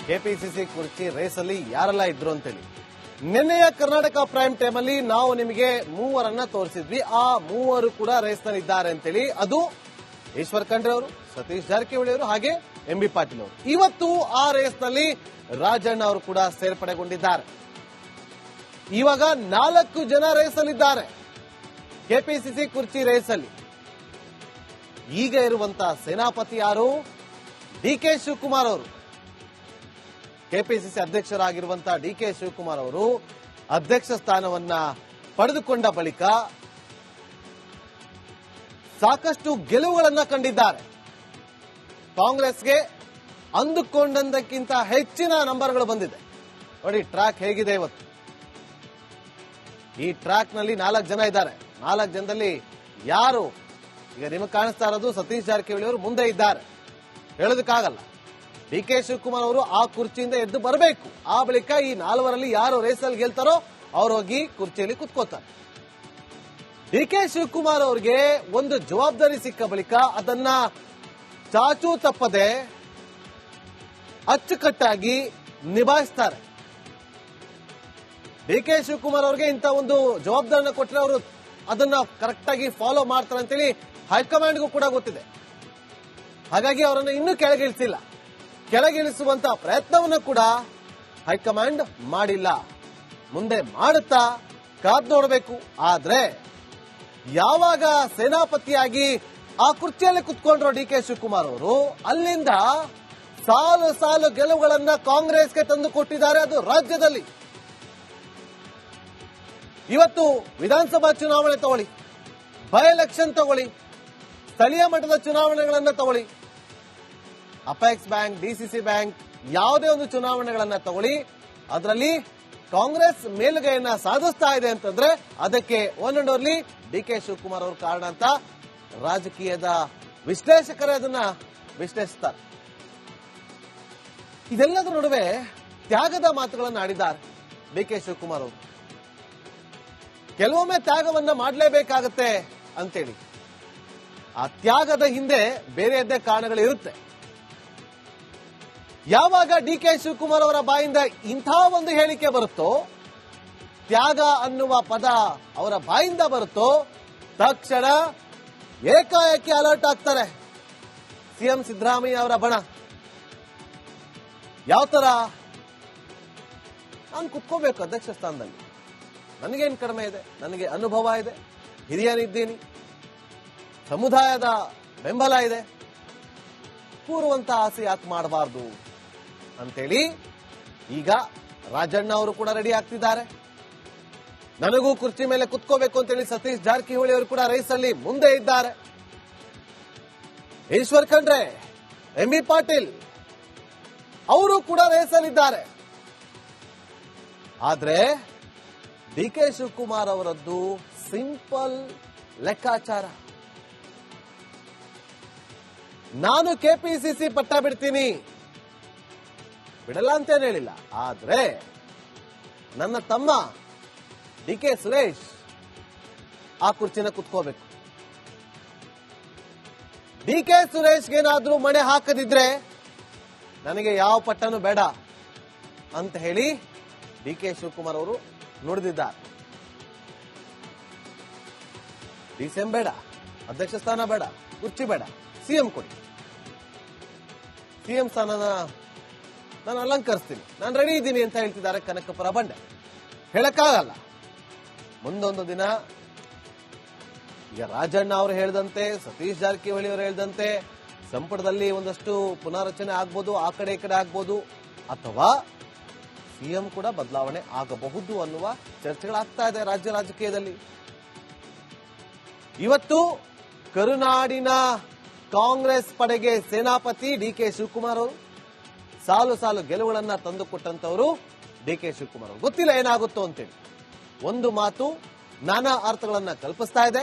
KPCC ಕುರ್ಚಿ ರೇಸಲ್ಲಿ ಯಾರೆಲ್ಲ ಇದ್ರು ಅಂತೇಳಿ. ನಿನ್ನೆಯ ಕರ್ನಾಟಕ ಪ್ರೈಮ್ ಟೈಮ್ ಅಲ್ಲಿ ನಾವು ನಿಮಗೆ ಮೂವರನ್ನ ತೋರಿಸಿದ್ವಿ. ಆ ಮೂವರು ಕೂಡ ರೇಸ್ನಲ್ಲಿ ಇದ್ದಾರೆ ಅಂತೇಳಿ. ಅದು ಈಶ್ವರ್ ಖಂಡ್ರೆ ಅವರು, ಸತೀಶ್ ಜಾರಕಿಹೊಳಿ ಅವರು, ಹಾಗೆ ಎಂಬಿ ಪಾಟೀಲ್ ಅವರು. ಇವತ್ತು ಆ ರೇಸ್ನಲ್ಲಿ ರಾಜಣ್ಣ ಅವರು ಕೂಡ ಸೇರ್ಪಡೆಗೊಂಡಿದ್ದಾರೆ. ಇವಾಗ 4 ಜನ ರೇಸಲ್ಲಿದ್ದಾರೆ ಕೆಪಿಸಿಸಿ ಕುರ್ಚಿ ರೇಸಲ್ಲಿ. ಈಗ ಇರುವಂತಹ ಸೇನಾಪತಿ ಯಾರು? ಡಿಕೆ ಶಿವಕುಮಾರ್ ಅವರು. ಕೆಪಿಸಿಸಿ ಅಧ್ಯಕ್ಷರಾಗಿರುವಂತಹ ಡಿಕೆ ಶಿವಕುಮಾರ್ ಅವರು ಅಧ್ಯಕ್ಷ ಸ್ಥಾನವನ್ನ ಪಡೆದುಕೊಂಡ ಬಳಿಕ ಸಾಕಷ್ಟು ಗೆಲುವುಗಳನ್ನ ಕಂಡಿದ್ದಾರೆ. ಕಾಂಗ್ರೆಸ್ಗೆ ಅಂದುಕೊಂಡಂದಕ್ಕಿಂತ ಹೆಚ್ಚಿನ ನಂಬರ್ಗಳು ಬಂದಿದೆ. ನೋಡಿ ಟ್ರ್ಯಾಕ್ ಹೇಗಿದೆ ಇವತ್ತು. ಈ ಟ್ರ್ಯಾಕ್ ನಲ್ಲಿ 4 ಜನ ಇದ್ದಾರೆ. 4 ಜನದಲ್ಲಿ ಯಾರು ಈಗ ನಿಮಗೆ ಕಾಣಿಸ್ತಾ ಇರೋದು ಸತೀಶ್ ಜಾರಕಿಹೊಳಿ ಅವರು ಮುಂದೆ ಇದ್ದಾರೆ. ಹೇಳೋದಕ್ಕಾಗಲ್ಲ. ಡಿಕೆ ಶಿವಕುಮಾರ್ ಅವರು ಆ ಕುರ್ಚಿಯಿಂದ ಎದ್ದು ಬರಬೇಕು. ಆ ಬಳಿಕ ಈ 4ರಲ್ಲಿ ಯಾರು ರೇಸಲ್ಲಿ ಗೆಲ್ತಾರೋ ಅವ್ರು ಹೋಗಿ ಕುರ್ಚಿಯಲ್ಲಿ ಕುತ್ಕೋತಾರೆ. ಡಿಕೆ ಶಿವಕುಮಾರ್ ಅವರಿಗೆ ಒಂದು ಜವಾಬ್ದಾರಿ ಸಿಕ್ಕ ಬಳಿಕ ಅದನ್ನ ಚಾಚೂ ತಪ್ಪದೆ ಅಚ್ಚುಕಟ್ಟಾಗಿ ನಿಭಾಯಿಸ್ತಾರೆ. ಡಿಕೆ ಶಿವಕುಮಾರ್ ಅವರಿಗೆ ಇಂಥ ಒಂದು ಜವಾಬ್ದಾರಿನ ಕೊಟ್ಟರೆ ಅವರು ಅದನ್ನ ಕರೆಕ್ಟ್ ಆಗಿ ಫಾಲೋ ಮಾಡ್ತಾರೆ ಅಂತೇಳಿ ಹೈಕಮಾಂಡ್ಗೂ ಕೂಡ ಗೊತ್ತಿದೆ. ಹಾಗಾಗಿ ಅವರನ್ನು ಇನ್ನೂ ಕೆಳಗಿಳಿಸಿಲ್ಲ. ಕೆಳಗಿಳಿಸುವಂತಹ ಪ್ರಯತ್ನವನ್ನು ಕೂಡ ಹೈಕಮಾಂಡ್ ಮಾಡಿಲ್ಲ. ಮುಂದೆ ಮಾಡುತ್ತಾ ಕಾದ್ ನೋಡಬೇಕು. ಆದ್ರೆ ಯಾವಾಗ ಸೇನಾಪತಿಯಾಗಿ ಆ ಕುರ್ಚಿಯಲ್ಲಿ ಕುತ್ಕೊಂಡ್ರು ಡಿಕೆ ಶಿವಕುಮಾರ್ ಅವರು, ಅಲ್ಲಿಂದ ಸಾಲು ಸಾಲು ಗೆಲುವುಗಳನ್ನ ಕಾಂಗ್ರೆಸ್ಗೆ ತಂದು ಕೊಟ್ಟಿದ್ದಾರೆ. ಅದು ರಾಜ್ಯದಲ್ಲಿ. ಇವತ್ತು ವಿಧಾನಸಭಾ ಚುನಾವಣೆ ತಗೊಳ್ಳಿ, ಬೈ ಎಲೆಕ್ಷನ್ ತಗೊಳ್ಳಿ, ಸ್ಥಳೀಯ ಮಟ್ಟದ ಚುನಾವಣೆಗಳನ್ನ ತಗೊಳ್ಳಿ, ಅಪೆಕ್ಸ್ ಬ್ಯಾಂಕ್, ಡಿಸಿಸಿ ಬ್ಯಾಂಕ್, ಯಾವುದೇ ಒಂದು ಚುನಾವಣೆಗಳನ್ನ ತಗೊಳ್ಳಿ, ಅದರಲ್ಲಿ ಕಾಂಗ್ರೆಸ್ ಮೇಲುಗೈಯನ್ನ ಸಾಧಿಸ್ತಾ ಇದೆ ಅಂತಂದ್ರೆ ಅದಕ್ಕೆ one and only DK Shivakumar ಅವರು ಕಾರಣ ಅಂತ ರಾಜಕೀಯದ ವಿಶ್ಲೇಷಕರೇ ಅದನ್ನ ವಿಶ್ಲೇಷಿಸ್ತಾರೆ. ಇದೆಲ್ಲದರ ನಡುವೆ ತ್ಯಾಗದ ಮಾತುಗಳನ್ನು ಆಡಿದ್ದಾರೆ ಡಿಕೆ ಶಿವಕುಮಾರ್ ಅವರು. ಕೆಲವೊಮ್ಮೆ ತ್ಯಾಗವನ್ನ ಮಾಡಲೇಬೇಕಾಗತ್ತೆ ಅಂತೇಳಿ. ಆ ತ್ಯಾಗದ ಹಿಂದೆ ಬೇರೆಯದ್ದೇ ಕಾರಣಗಳಿರುತ್ತೆ. ಯಾವಾಗ ಡಿಕೆ ಶಿವಕುಮಾರ್ ಅವರ ಬಾಯಿಂದ ಇಂಥ ಒಂದು ಹೇಳಿಕೆ ಬರುತ್ತೋ, ತ್ಯಾಗ ಅನ್ನುವ ಪದ ಅವರ ಬಾಯಿಂದ ಬರುತ್ತೋ, ತಕ್ಷಣ ಏಕಾಏಕಿ ಅಲರ್ಟ್ ಆಗ್ತಾರೆ ಸಿಎಂ ಸಿದ್ದರಾಮಯ್ಯ ಅವರ ಬಣ. ಯಾವ ತರ? ನಾನು ಕುತ್ಕೋಬೇಕು ಅಧ್ಯಕ್ಷ ಸ್ಥಾನದಲ್ಲಿ, ನನಗೇನು ಕಡಿಮೆ ಇದೆ, ನನಗೆ ಅನುಭವ ಇದೆ, ಹಿರಿಯನಿದ್ದೀನಿ, ಸಮುದಾಯದ ಬೆಂಬಲ ಇದೆ, ಕೂರುವಂತ ಆಸೆ ಯಾಕೆ ಮಾಡಬಾರ್ದು ಅಂತೇಳಿ ಈಗ ರಾಜಣ್ಣ ಅವರು ಕೂಡ ರೆಡಿ ಆಗ್ತಿದ್ದಾರೆ. ನನಗೂ ಕುರ್ಚಿ ಮೇಲೆ ಕುತ್ಕೋಬೇಕು ಅಂತೇಳಿ ಸತೀಶ್ ಜಾರಕಿಹೊಳಿ ಅವರು ಕೂಡ ರೇಸಲ್ಲಿ ಮುಂದೆ ಇದ್ದಾರೆ. ಈಶ್ವರ್ ಖಂಡ್ರೆ, ಎಂಬಿ ಪಾಟೀಲ್ ಅವರು ಕೂಡ ರೇಸಲ್ಲಿದ್ದಾರೆ. ಆದ್ರೆ ಡಿಕೆ ಶಿವಕುಮಾರ್ ಅವರದ್ದು ಸಿಂಪಲ್ ಲೆಕ್ಕಾಚಾರ. ನಾನು ಕೆಪಿಸಿಸಿ ಪಟ್ಟ ಬಿಡ್ತೀನಿ, ಬಿಡಲ್ಲ ಅಂತೇನು ಹೇಳಿಲ್ಲ. ಆದ್ರೆ ನನ್ನ ತಮ್ಮ ಡಿಕೆ ಸುರೇಶ್ ಆ ಕುರ್ಚಿನ ಕುತ್ಕೋಬೇಕು. ಡಿಕೆ ಸುರೇಶ್ಗೇನಾದ್ರೂ ಮಣೆ ಹಾಕದಿದ್ರೆ ನನಗೆ ಯಾವ ಪಟ್ಟನೂ ಬೇಡ ಅಂತ ಹೇಳಿ ಡಿಕೆ ಶಿವಕುಮಾರ್ ಅವರು ನುಡಿದಿದ್ದಾರೆ. ಡಿಸಿಎಂ ಬೇಡ, ಅಧ್ಯಕ್ಷ ಸ್ಥಾನ ಬೇಡ, ಕುರ್ಚಿ ಬೇಡ, ಸಿಎಂ ಕೊಡಿ. ಸಿಎಂ ಸ್ಥಾನನ ನಾನು ಅಲಂಕರಿಸ್ತೀನಿ, ನಾನು ರೆಡಿ ಇದ್ದೀನಿ ಅಂತ ಹೇಳ್ತಿದ್ದಾರೆ ಕನಕಪುರ ಬಂಡೆ. ಹೇಳಕ್ಕಾಗಲ್ಲ. ಮುಂದೊಂದು ದಿನ ಈಗ ರಾಜಣ್ಣ ಅವರು ಹೇಳಿದಂತೆ, ಸತೀಶ್ ಜಾರಕಿಹೊಳಿ ಅವರು ಹೇಳಿದಂತೆ ಸಂಪುಟದಲ್ಲಿ ಒಂದಷ್ಟು ಪುನಾರಚನೆ ಆಗ್ಬೋದು, ಆ ಕಡೆ ಈ ಕಡೆ ಆಗ್ಬೋದು, ಅಥವಾ ಸಿಎಂ ಕೂಡ ಬದಲಾವಣೆ ಆಗಬಹುದು ಅನ್ನುವ ಚರ್ಚೆಗಳಾಗ್ತಾ ಇದೆ ರಾಜ್ಯ ರಾಜಕೀಯದಲ್ಲಿ. ಇವತ್ತು ಕರುನಾಡಿನ ಕಾಂಗ್ರೆಸ್ ಪಡೆಗೆ ಸೇನಾಪತಿ ಡಿಕೆ ಶಿವಕುಮಾರ್ ಅವರು. ಸಾಲು ಸಾಲು ಗೆಲುವುಗಳನ್ನ ತಂದುಕೊಟ್ಟಂತವರು ಡಿಕೆ ಶಿವಕುಮಾರ್ ಅವರು. ಗೊತ್ತಿಲ್ಲ ಏನಾಗುತ್ತೋ ಅಂತೇಳಿ. ಒಂದು ಮಾತು ನಾನಾ ಅರ್ಥಗಳನ್ನ ಕಲ್ಪಿಸ್ತಾ ಇದೆ.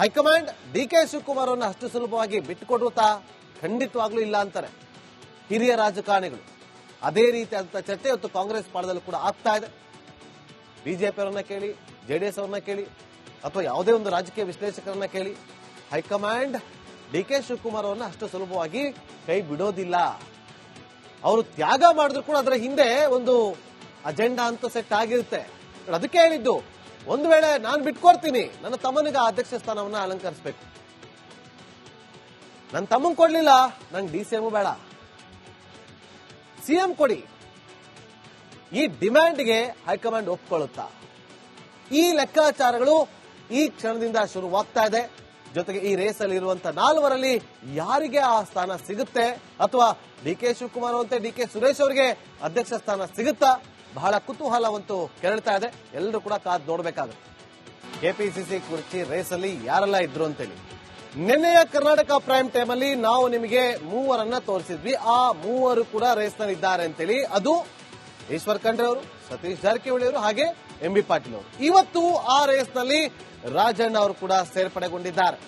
ಹೈಕಮಾಂಡ್ ಡಿಕೆ ಶಿವಕುಮಾರ್ ಅವರನ್ನ ಅಷ್ಟು ಸುಲಭವಾಗಿ ಬಿಟ್ಟುಕೊಡುತ್ತಾ? ಖಂಡಿತವಾಗ್ಲೂ ಇಲ್ಲ ಅಂತಾರೆ ಹಿರಿಯ ರಾಜಕಾರಣಿಗಳು. ಅದೇ ರೀತಿಯಾದಂಥ ಚರ್ಚೆ ಇವತ್ತು ಕಾಂಗ್ರೆಸ್ ಪಾಳದಲ್ಲೂ ಕೂಡ ಆಗ್ತಾ ಇದೆ. ಬಿಜೆಪಿ ಅವರನ್ನ ಕೇಳಿ, ಜೆಡಿಎಸ್ ಅವರನ್ನ ಕೇಳಿ, ಅಥವಾ ಯಾವುದೇ ಒಂದು ರಾಜಕೀಯ ವಿಶ್ಲೇಷಕರನ್ನ ಕೇಳಿ, ಹೈಕಮಾಂಡ್ ಡಿಕೆ ಶಿವಕುಮಾರ್ ಅವರನ್ನ ಅಷ್ಟು ಸುಲಭವಾಗಿ ಕೈ ಬಿಡೋದಿಲ್ಲ. ಅವರು ತ್ಯಾಗ ಮಾಡಿದ್ರು ಕೂಡ ಅದರ ಹಿಂದೆ ಒಂದು ಅಜೆಂಡಾ ಅಂತ ಸೆಟ್ ಆಗಿರುತ್ತೆ. ಅದಕ್ಕೆ ಹೇಳಿದ್ದು, ಒಂದು ವೇಳೆ ನಾನು ಬಿಟ್ಕೊಡ್ತೀನಿ, ನನ್ನ ತಮ್ಮನಿಗೆ ಅಧ್ಯಕ್ಷ ಸ್ಥಾನವನ್ನ ಅಲಂಕರಿಸಬೇಕು. ನನ್ನ ತಮ್ಮನ್ ಕೊಡ್ಲಿಲ್ಲ, ನಂಗೆ DCM ಬೇಡ, CM ಕೊಡಿ. ಈ ಡಿಮ್ಯಾಂಡ್ಗೆ ಹೈಕಮಾಂಡ್ ಒಪ್ಕೊಳ್ಳುತ್ತಾ? ಈ ಲೆಕ್ಕಾಚಾರಗಳು ಈ ಕ್ಷಣದಿಂದ ಶುರುವಾಗ್ತಾ ಇದೆ. ಜೊತೆಗೆ ಈ ರೇಸಲ್ಲಿ ಇರುವಂತಹ 4 ಯಾರಿಗೆ ಆ ಸ್ಥಾನ ಸಿಗುತ್ತೆ, ಅಥವಾ DK ಶಿವಕುಮಾರ್ ಅಂತೆ DK ಸುರೇಶ್ ಅವರಿಗೆ ಅಧ್ಯಕ್ಷ ಸ್ಥಾನ ಸಿಗುತ್ತಾ? ಬಹಳ ಕುತೂಹಲವಂತೂ ಕೆರಳ್ತಾ ಇದೆ. ಎಲ್ಲರೂ ಕೂಡ ಕಾದು ನೋಡಬೇಕಾಗುತ್ತೆ. KPCC ಕುರ್ಚಿ ರೇಸಲ್ಲಿ ಯಾರೆಲ್ಲ ಇದ್ರು ಅಂತೇಳಿ. ನಿನ್ನೆಯ ಕರ್ನಾಟಕ ಪ್ರೈಮ್ ಟೈಮ್ ಅಲ್ಲಿ ನಾವು ನಿಮಗೆ 3 ತೋರಿಸಿದ್ವಿ. ಆ 3 ಕೂಡ ರೇಸ್ ನಲ್ಲಿ ಇದ್ದಾರೆ ಅಂತೇಳಿ. ಅದು ಈಶ್ವರ್ ಖಂಡ್ರೆ ಅವರು, ಸತೀಶ್ ಜಾರಕಿಹೊಳಿ ಅವರು, ಹಾಗೆ MB ಪಾಟೀಲ್ ಅವರು. ಇವತ್ತು ಆ ರೇಸ್ ನಲ್ಲಿ ರಾಜಣ್ಣ ಅವರು ಕೂಡ ಸೇರ್ಪಡೆಗೊಂಡಿದ್ದಾರೆ.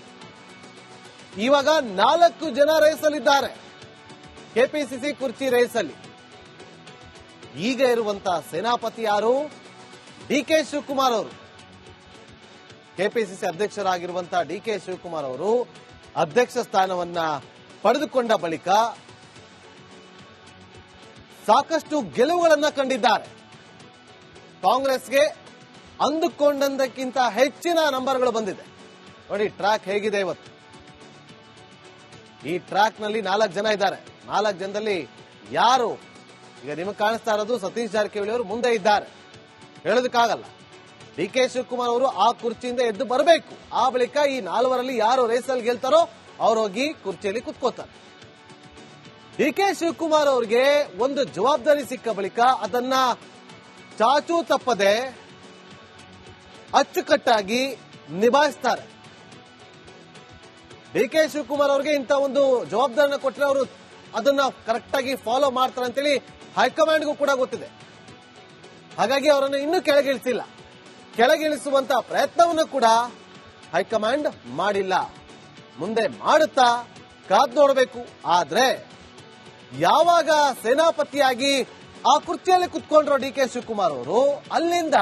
ಇವಾಗ 4 ಜನ ರೇಸ್ ಅಲ್ಲಿ ಇದ್ದಾರೆ KPCC ಕುರ್ಚಿ ರೇಸ್ ಅಲ್ಲಿ. ಈಗ ಇರುವಂತಹ ಸೇನಾಪತಿ ಯಾರು? DK ಶಿವಕುಮಾರ್ ಅವರು. KPCC ಅಧ್ಯಕ್ಷರಾಗಿರುವಂತಹ DK ಶಿವಕುಮಾರ್ ಅವರು ಅಧ್ಯಕ್ಷ ಸ್ಥಾನವನ್ನ ಪಡೆದುಕೊಂಡ ಬಳಿಕ ಸಾಕಷ್ಟು ಗೆಲುವುಗಳನ್ನ ಕಂಡಿದ್ದಾರೆ. ಕಾಂಗ್ರೆಸ್ಗೆ ಅಂದುಕೊಂಡಂದಕ್ಕಿಂತ ಹೆಚ್ಚಿನ ನಂಬರ್ಗಳು ಬಂದಿದೆ. ನೋಡಿ ಟ್ರ್ಯಾಕ್ ಹೇಗಿದೆ ಇವತ್ತು. ಈ ಟ್ರ್ಯಾಕ್ ನಲ್ಲಿ 4 ಜನ ಇದ್ದಾರೆ. 4 ಜನದಲ್ಲಿ ಯಾರು? ಈಗ ನಿಮಗೆ ಕಾಣಿಸ್ತಾ ಇರೋದು ಸತೀಶ್ ಜಾರಕಿಹೊಳಿ ಅವರು ಮುಂದೆ ಇದ್ದಾರೆ, ಹೇಳೋದಕ್ಕಾಗಲ್ಲ. DK ಶಿವಕುಮಾರ್ ಅವರು ಆ ಕುರ್ಚಿಯಿಂದ ಎದ್ದು ಬರಬೇಕು. ಆ ಬಳಿಕ ಈ 4 ಯಾರು ರೇಸಲ್ಲಿ ಗೆಲ್ತಾರೋ ಅವ್ರು ಹೋಗಿ ಕುರ್ಚಿಯಲ್ಲಿ ಕುತ್ಕೋತಾರೆ. DK ಶಿವಕುಮಾರ್ ಅವರಿಗೆ ಒಂದು ಜವಾಬ್ದಾರಿ ಸಿಕ್ಕ ಬಳಿಕ ಅದನ್ನ ಚಾಚೂ ತಪ್ಪದೆ ಅಚ್ಚುಕಟ್ಟಾಗಿ ನಿಭಾಯಿಸ್ತಾರೆ. DK ಶಿವಕುಮಾರ್ ಅವರಿಗೆ ಇಂಥ ಒಂದು ಜವಾಬ್ದಾರಿನ ಕೊಟ್ಟರೆ ಅವರು ಅದನ್ನ ಕರೆಕ್ಟ್ ಆಗಿ ಫಾಲೋ ಮಾಡ್ತಾರೆ ಅಂತೇಳಿ ಹೈಕಮಾಂಡ್ಗೂ ಕೂಡ ಗೊತ್ತಿದೆ. ಹಾಗಾಗಿ ಅವರನ್ನು ಇನ್ನೂ ಕೆಳಗಿಳಿಸಿಲ್ಲ. ಕೆಳಗಿಳಿಸುವಂತಹ ಪ್ರಯತ್ನವನ್ನು ಕೂಡ ಹೈಕಮಾಂಡ್ ಮಾಡಿಲ್ಲ. ಮುಂದೆ ಮಾಡುತ್ತಾ ಕಾದ್ ನೋಡಬೇಕು. ಆದ್ರೆ ಯಾವಾಗ ಸೇನಾಪತಿಯಾಗಿ ಆ ಕುರ್ಚಿಯಲ್ಲಿ ಕುತ್ಕೊಂಡ್ರು DK ಶಿವಕುಮಾರ್ ಅವರು, ಅಲ್ಲಿಂದ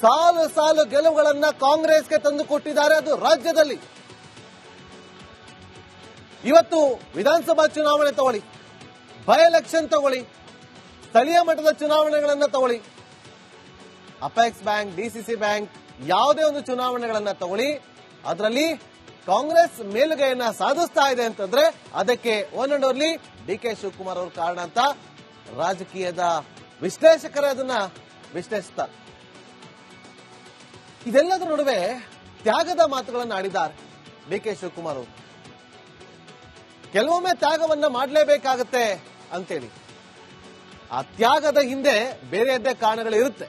ಸಾಲು ಸಾಲು ಗೆಲುವುಗಳನ್ನ ಕಾಂಗ್ರೆಸ್ಗೆ ತಂದು ಕೊಟ್ಟಿದ್ದಾರೆ. ಅದು ರಾಜ್ಯದಲ್ಲಿ. ಇವತ್ತು ವಿಧಾನಸಭಾ ಚುನಾವಣೆ ತಗೊಳ್ಳಿ, ಬೈ ಎಲೆಕ್ಷನ್ ತಗೊಳ್ಳಿ, ಸ್ಥಳೀಯ ಮಟ್ಟದ ಚುನಾವಣೆಗಳನ್ನ ತಗೊಳ್ಳಿ, ಅಪೆಕ್ಸ್ ಬ್ಯಾಂಕ್, DCC ಬ್ಯಾಂಕ್, ಯಾವುದೇ ಒಂದು ಚುನಾವಣೆಗಳನ್ನ ತಗೊಳ್ಳಿ, ಅದರಲ್ಲಿ ಕಾಂಗ್ರೆಸ್ ಮೇಲುಗೈಯನ್ನ ಸಾಧಿಸ್ತಾ ಇದೆ ಅಂತಂದ್ರೆ ಅದಕ್ಕೆ one and only DK Shivakumar ಅವರು ಕಾರಣ ಅಂತ ರಾಜಕೀಯದ ವಿಶ್ಲೇಷಕರೇ ಅದನ್ನ ವಿಶ್ಲೇಷಿಸ್ತಾರೆ. ಇದೆಲ್ಲದರ ನಡುವೆ ತ್ಯಾಗದ ಮಾತುಗಳನ್ನು ಆಡಿದ್ದಾರೆ DK ಶಿವಕುಮಾರ್ ಅವರು. ಕೆಲವೊಮ್ಮೆ ತ್ಯಾಗವನ್ನ ಮಾಡಲೇಬೇಕಾಗತ್ತೆ ಅಂತೇಳಿ. ಆ ತ್ಯಾಗದ ಹಿಂದೆ ಬೇರೆಯದ್ದೇ ಕಾರಣಗಳಿರುತ್ತೆ.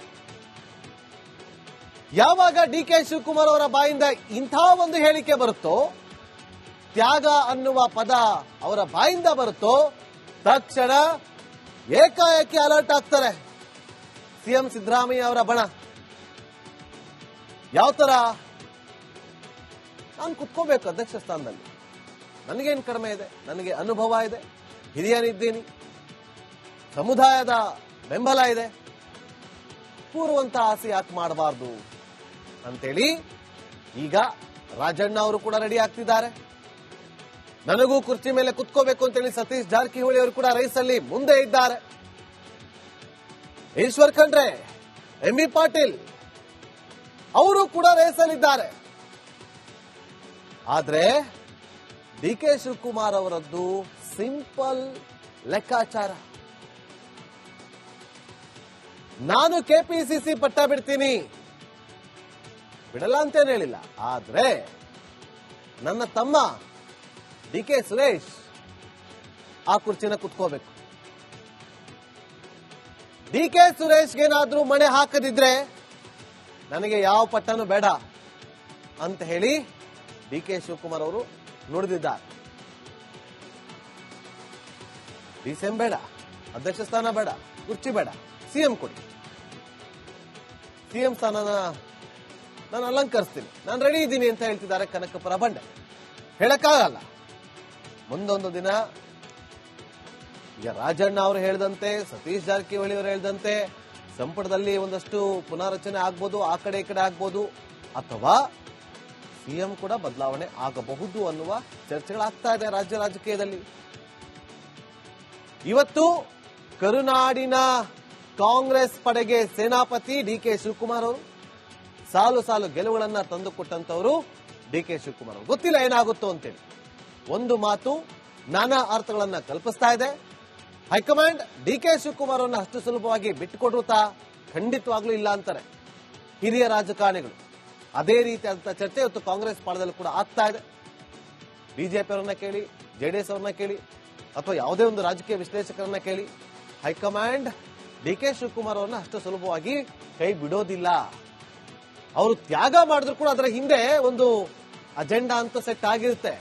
ಯಾವಾಗ DK ಶಿವಕುಮಾರ್ ಅವರ ಬಾಯಿಂದ ಇಂಥ ಒಂದು ಹೇಳಿಕೆ ಬರುತ್ತೋ, ತ್ಯಾಗ ಅನ್ನುವ ಪದ ಅವರ ಬಾಯಿಂದ ಬರುತ್ತೋ, ತಕ್ಷಣ ಏಕಾಏಕಿ ಅಲರ್ಟ್ ಆಗ್ತಾರೆ CM ಸಿದ್ದರಾಮಯ್ಯ ಅವರ ಬಣ. ಯಾವ ತರ? ನಾನು ಕುತ್ಕೋಬೇಕು ಅಧ್ಯಕ್ಷ ಸ್ಥಾನದಲ್ಲಿ, ನನಗೇನು ಕಡಿಮೆ ಇದೆ, ನನಗೆ ಅನುಭವ ಇದೆ, ಹಿರಿಯನಿದ್ದೀನಿ, ಸಮುದಾಯದ ಬೆಂಬಲ ಇದೆ, ಕೂರುವಂತ ಆಸೆ ಯಾಕೆ ಮಾಡಬಾರ್ದು ಅಂತೇಳಿ ಈಗ ರಾಜಣ್ಣ ಅವರು ಕೂಡ ರೆಡಿ ಆಗ್ತಿದ್ದಾರೆ. ನನಗೂ ಕುರ್ಚಿ ಮೇಲೆ ಕುತ್ಕೋಬೇಕು ಅಂತೇಳಿ ಸತೀಶ್ ಜಾರಕಿಹೊಳಿ ಅವರು ಕೂಡ ರೇಸಲ್ಲಿ ಮುಂದೆ ಇದ್ದಾರೆ. ಈಶ್ವರ್ ಖಂಡ್ರೆ, MB ಪಾಟೀಲ್ ಅವರು ಕೂಡ ರೇಸಲ್ಲಿದ್ದಾರೆ. ಆದ್ರೆ DK ಶಿವಕುಮಾರ್ ಅವರದ್ದು ಸಿಂಪಲ್ ಲೆಕ್ಕಾಚಾರ. ನಾನು KPCC ಪಟ್ಟ ಬಿಡ್ತೀನಿ, ಬಿಡಲ್ಲ ಅಂತೇನು ಹೇಳಿಲ್ಲ. ಆದ್ರೆ ನನ್ನ ತಮ್ಮ DK ಸುರೇಶ್ ಆ ಕುರ್ಚಿನ ಕುತ್ಕೋಬೇಕು. DK ಸುರೇಶ್ಗೇನಾದ್ರೂ ಮಣೆ ಹಾಕದಿದ್ರೆ ನನಗೆ ಯಾವ ಪಟ್ಟನೂ ಬೇಡ ಅಂತ ಹೇಳಿ DK ಶಿವಕುಮಾರ್ ಅವರು ನುಡಿದಿದ್ದಾರೆ. DCM ಬೇಡ, ಅಧ್ಯಕ್ಷ ಸ್ಥಾನ ಬೇಡ, ಕುರ್ಚಿ ಬೇಡ, CM ಕೊಡಿ. CM ಸ್ಥಾನನ ನಾನು ಅಲಂಕರಿಸ್ತೀನಿ, ನಾನು ರೆಡಿ ಇದ್ದೀನಿ ಅಂತ ಹೇಳ್ತಿದ್ದಾರೆ ಕನಕಪುರ ಬಂಡೆ. ಹೇಳಕ್ಕಾಗಲ್ಲ. ಮುಂದೊಂದು ದಿನ ಈಗ ರಾಜಣ್ಣ ಅವರು ಹೇಳಿದಂತೆ, ಸತೀಶ್ ಜಾರಕಿಹೊಳಿ ಅವರು ಹೇಳಿದಂತೆ ಸಂಪುಟದಲ್ಲಿ ಒಂದಷ್ಟು ಪುನಾರಚನೆ ಆಗ್ಬೋದು, ಆ ಕಡೆ ಈ ಕಡೆ ಆಗ್ಬೋದು, ಅಥವಾ CM ಕೂಡ ಬದಲಾವಣೆ ಆಗಬಹುದು ಅನ್ನುವ ಚರ್ಚೆಗಳಾಗ್ತಾ ಇದೆ ರಾಜ್ಯ ರಾಜಕೀಯದಲ್ಲಿ. ಇವತ್ತು ಕರುನಾಡಿನ ಕಾಂಗ್ರೆಸ್ ಪಡೆಗೆ ಸೇನಾಪತಿ ಡಿಕೆ ಶಿವಕುಮಾರ್ ಅವರು ಸಾಲು ಸಾಲು ಗೆಲುವುಗಳನ್ನ ತಂದುಕೊಟ್ಟಂತವರು ಡಿಕೆ ಶಿವಕುಮಾರ್ ಅವರು. ಗೊತ್ತಿಲ್ಲ ಏನಾಗುತ್ತೋ ಅಂತೇಳಿ. ಒಂದು ಮಾತು ನಾನಾ ಅರ್ಥಗಳನ್ನ ಕಲ್ಪಿಸ್ತಾ ಇದೆ. ಹೈಕಮಾಂಡ್ ಡಿಕೆ ಶಿವಕುಮಾರ್ ಅವರನ್ನ ಅಷ್ಟು ಸುಲಭವಾಗಿ ಬಿಟ್ಟುಕೊಡುತ್ತಾ? ಖಂಡಿತವಾಗ್ಲೂ ಇಲ್ಲ ಅಂತಾರೆ ಹಿರಿಯ ರಾಜಕಾರಣಿಗಳು. ಅದೇ ರೀತಿಯಾದಂತ ಚರ್ಚೆ ಇವತ್ತು ಕಾಂಗ್ರೆಸ್ ಪಾಳದಲ್ಲೂ ಕೂಡ ಆಗ್ತಾ ಇದೆ. ಬಿಜೆಪಿ ಅವರನ್ನ ಕೇಳಿ, ಜೆಡಿಎಸ್ ಅವರನ್ನ ಕೇಳಿ, ಅಥವಾ ಯಾವುದೇ ಒಂದು ರಾಜಕೀಯ ವಿಶ್ಲೇಷಕರನ್ನ ಕೇಳಿ, ಹೈಕಮಾಂಡ್ ಡಿಕೆ ಶಿವಕುಮಾರ್ ಅವರನ್ನ ಅಷ್ಟು ಸುಲಭವಾಗಿ ಕೈ ಬಿಡೋದಿಲ್ಲ. ಅವರು ತ್ಯಾಗ ಮಾಡಿದ್ರು ಕೂಡ ಅದರ ಹಿಂದೆ ಒಂದು ಅಜೆಂಡಾ ಅಂತ ಸೆಟ್ ಆಗಿರುತ್ತೆ.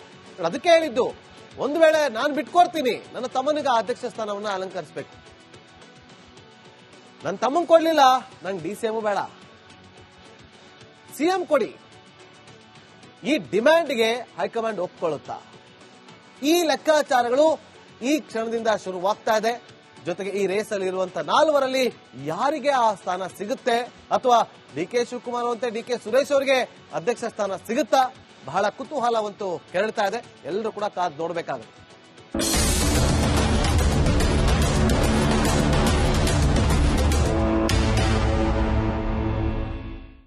ಅದಕ್ಕೆ ಹೇಳಿದ್ದು, ಒಂದು ವೇಳೆ ನಾನು ಬಿಟ್ಕೊಡ್ತೀನಿ, ನನ್ನ ತಮ್ಮನಿಗೆ ಅಧ್ಯಕ್ಷ ಸ್ಥಾನವನ್ನ ಅಲಂಕರಿಸಬೇಕು. ನನ್ನ ತಮ್ಮನ್ ಕೊಡ್ಲಿಲ್ಲ, ನಂಗೆ ಡಿಸಿಎಂ ಬೇಡ, ಸಿಎಂ ಕೊಡಿ. ಈ ಡಿಮ್ಯಾಂಡ್ಗೆ ಹೈಕಮಾಂಡ್ ಒಪ್ಕೊಳ್ಳುತ್ತಾ? ಈ ಲೆಕ್ಕಾಚಾರಗಳು ಈ ಕ್ಷಣದಿಂದ ಶುರುವಾಗ್ತಾ ಇದೆ. ಜೊತೆಗೆ ಈ ರೇಸಲ್ಲಿ ಇರುವಂತಹ 4 ಯಾರಿಗೆ ಆ ಸ್ಥಾನ ಸಿಗುತ್ತೆ, ಅಥವಾ ಡಿಕೆ ಶಿವಕುಮಾರ್ ಅಂತೆ ಡಿಕೆ ಸುರೇಶ್ ಅವರಿಗೆ ಅಧ್ಯಕ್ಷ ಸ್ಥಾನ ಸಿಗುತ್ತಾ? ಬಹಳ ಕುತೂಹಲವಂತೂ ಕೆರಳ್ತಾ ಇದೆ. ಎಲ್ಲರೂ ಕೂಡ ಕಾದು ನೋಡಬೇಕಾಗುತ್ತೆ.